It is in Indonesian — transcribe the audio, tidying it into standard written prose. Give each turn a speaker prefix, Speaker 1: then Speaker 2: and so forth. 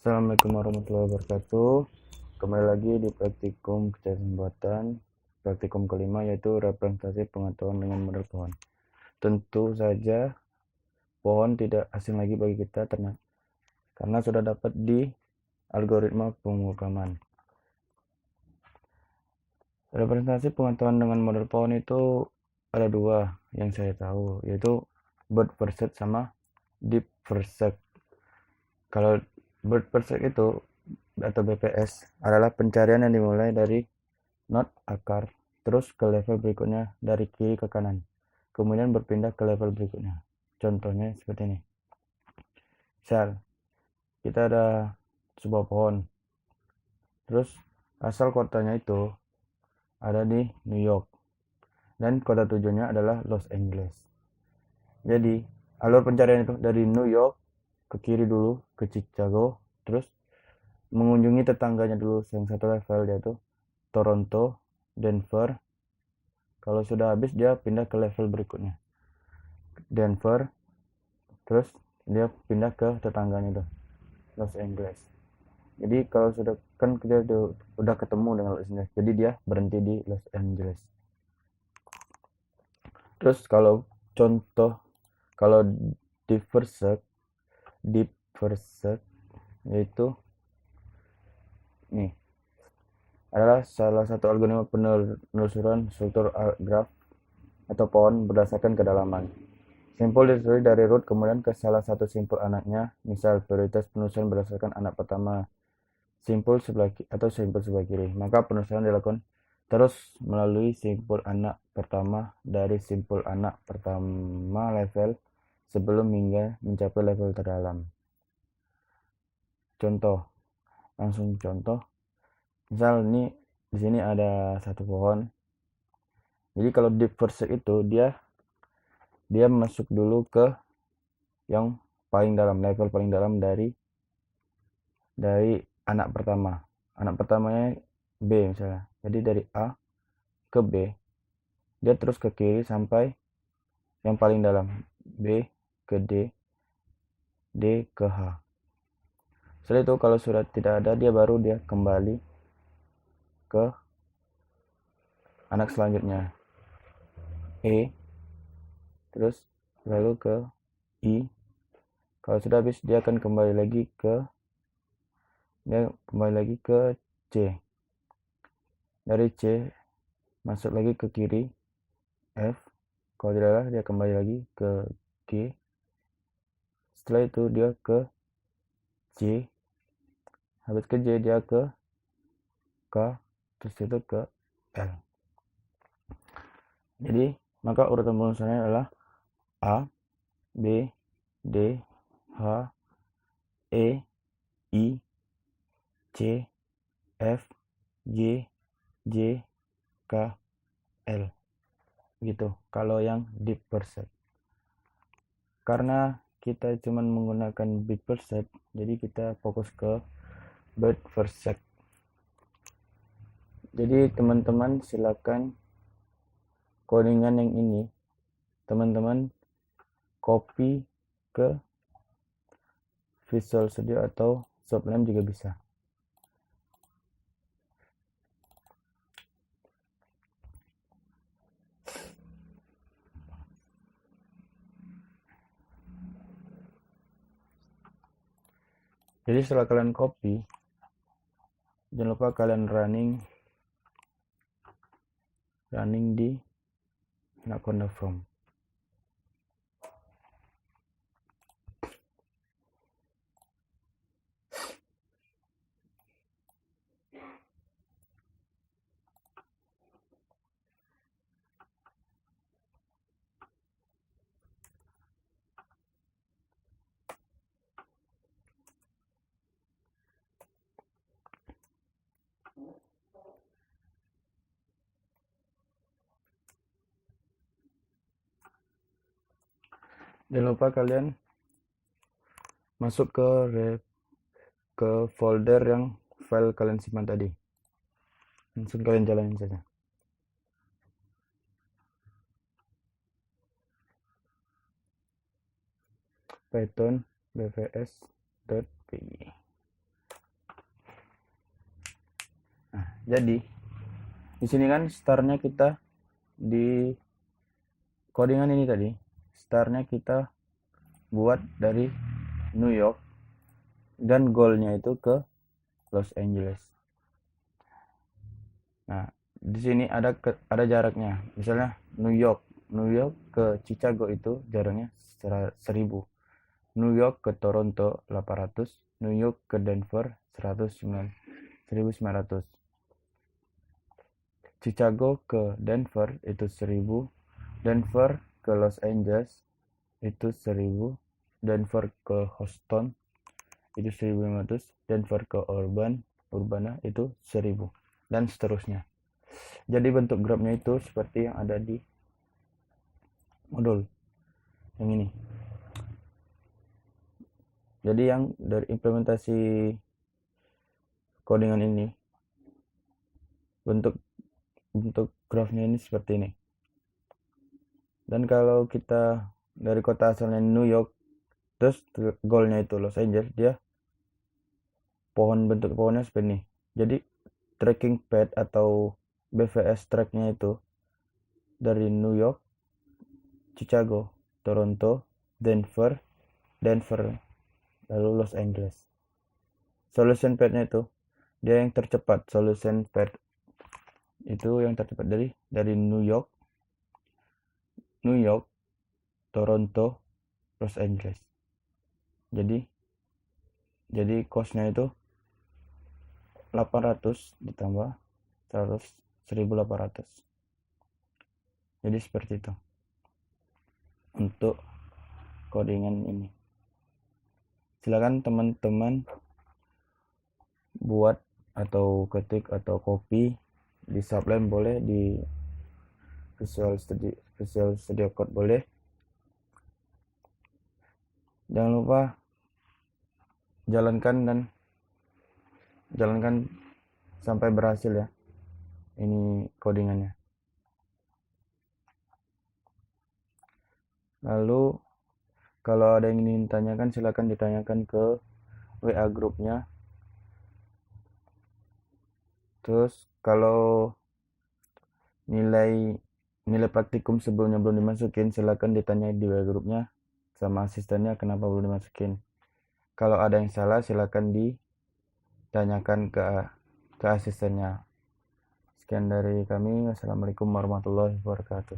Speaker 1: Assalamualaikum warahmatullahi wabarakatuh. Kembali lagi di praktikum kecerdasan buatan, praktikum kelima, yaitu representasi pengetahuan dengan model pohon. Tentu saja pohon tidak asing lagi bagi kita karena sudah dapat di algoritma pemrograman. Representasi pengetahuan dengan model pohon itu ada dua yang saya tahu, yaitu bird first search sama deep first search. Kalau bird first search itu atau BPS adalah pencarian yang dimulai dari node akar, terus ke level berikutnya dari kiri ke kanan, kemudian berpindah ke level berikutnya. Contohnya seperti ini. Misal, kita ada sebuah pohon, terus asal kotanya itu ada di New York, dan kota tujuannya adalah Los Angeles. Jadi, alur pencarian itu dari New York ke kiri dulu, ke Chicago, terus mengunjungi tetangganya dulu yang satu level, yaitu Toronto, Denver. Kalau sudah habis, dia pindah ke level berikutnya, Denver, terus dia pindah ke tetangganya tuh, Los Angeles. Jadi kalau sudah kan dia udah ketemu dengan Los Angeles, jadi dia berhenti di Los Angeles. Terus kalau contoh, kalau deep first search yaitu nih adalah salah satu algoritma penelusuran struktur graf atau pohon berdasarkan kedalaman. Simpul ditelusuri dari root kemudian ke salah satu simpul anaknya. Misal prioritas penelusuran berdasarkan anak pertama, simpul sebelah atau simpul sebelah kiri. Maka penelusuran dilakukan terus melalui simpul anak pertama dari simpul anak pertama level sebelum hingga mencapai level terdalam. Contoh, langsung contoh. Misal ini di sini ada satu pohon. Jadi kalau deep first search itu dia masuk dulu ke yang paling dalam, level paling dalam dari anak pertama. Anak pertamanya B misalnya. Jadi dari A ke B, dia terus ke kiri sampai yang paling dalam, B ke D, D ke H. Setelah itu kalau sudah tidak ada, dia kembali ke anak selanjutnya, E, terus lalu ke I. Kalau sudah habis, dia akan kembali lagi ke C. Dari C masuk lagi ke kiri, F. Kalau tidak ada, dia kembali lagi ke G. Setelah itu dia ke C. Habis ke J dia ke K, terus itu ke L. Jadi maka urutan penelusurannya adalah A, B, D, H, E, I, C, F, G, J, K, L. Gitu kalau yang deep first search. Karena kita cuma menggunakan bit first search, jadi kita fokus ke bird first search. Jadi teman-teman silakan codingan yang ini teman-teman copy ke Visual Studio atau Sublime juga bisa. Jadi setelah kalian copy, jangan lupa kalian running di Anaconda From. Jangan lupa kalian masuk ke folder yang file kalian simpan tadi. Langsung kalian jalanin saja. Python bvs.py. Jadi di sini kan startnya kita di codingan ini tadi, startnya kita buat dari New York dan goalnya itu ke Los Angeles. Nah, di sini ada jaraknya. Misalnya New York ke Chicago itu jaraknya 1000. New York ke Toronto 800, New York ke Denver 1900. Chicago ke Denver itu 1000, Denver ke Los Angeles itu 1000, Denver ke Houston itu 1500, Denver ke Urbana itu 1000, dan seterusnya. Jadi bentuk grafnya itu seperti yang ada di modul yang ini. Jadi yang dari implementasi codingan ini, bentuk grafnya ini seperti ini. Dan kalau kita dari kota asalnya New York terus goalnya itu Los Angeles, dia bentuk pohonnya seperti ini. Jadi tracking pad atau BVS tracknya itu dari New York, Chicago, Toronto, Denver, lalu Los Angeles. Solution padnya itu dia yang tercepat. Solution pad itu yang tercepat dari New York, Toronto, Los Angeles. Jadi costnya itu 800 ditambah 1800. Jadi seperti itu untuk codingan ini. Silakan teman-teman buat atau ketik atau copy di Sublime boleh, di Visual Studio Code boleh. Jangan lupa jalankan sampai berhasil ya. Ini codingannya. Lalu kalau ada yang ingin ditanyakan, silakan ditanyakan ke WA grupnya. Terus kalau nilai praktikum sebelumnya belum dimasukin, silakan ditanya di WA grupnya sama asistennya kenapa belum dimasukin. Kalau ada yang salah, silakan ditanyakan ke asistennya. Sekian dari kami. Wassalamualaikum warahmatullahi wabarakatuh.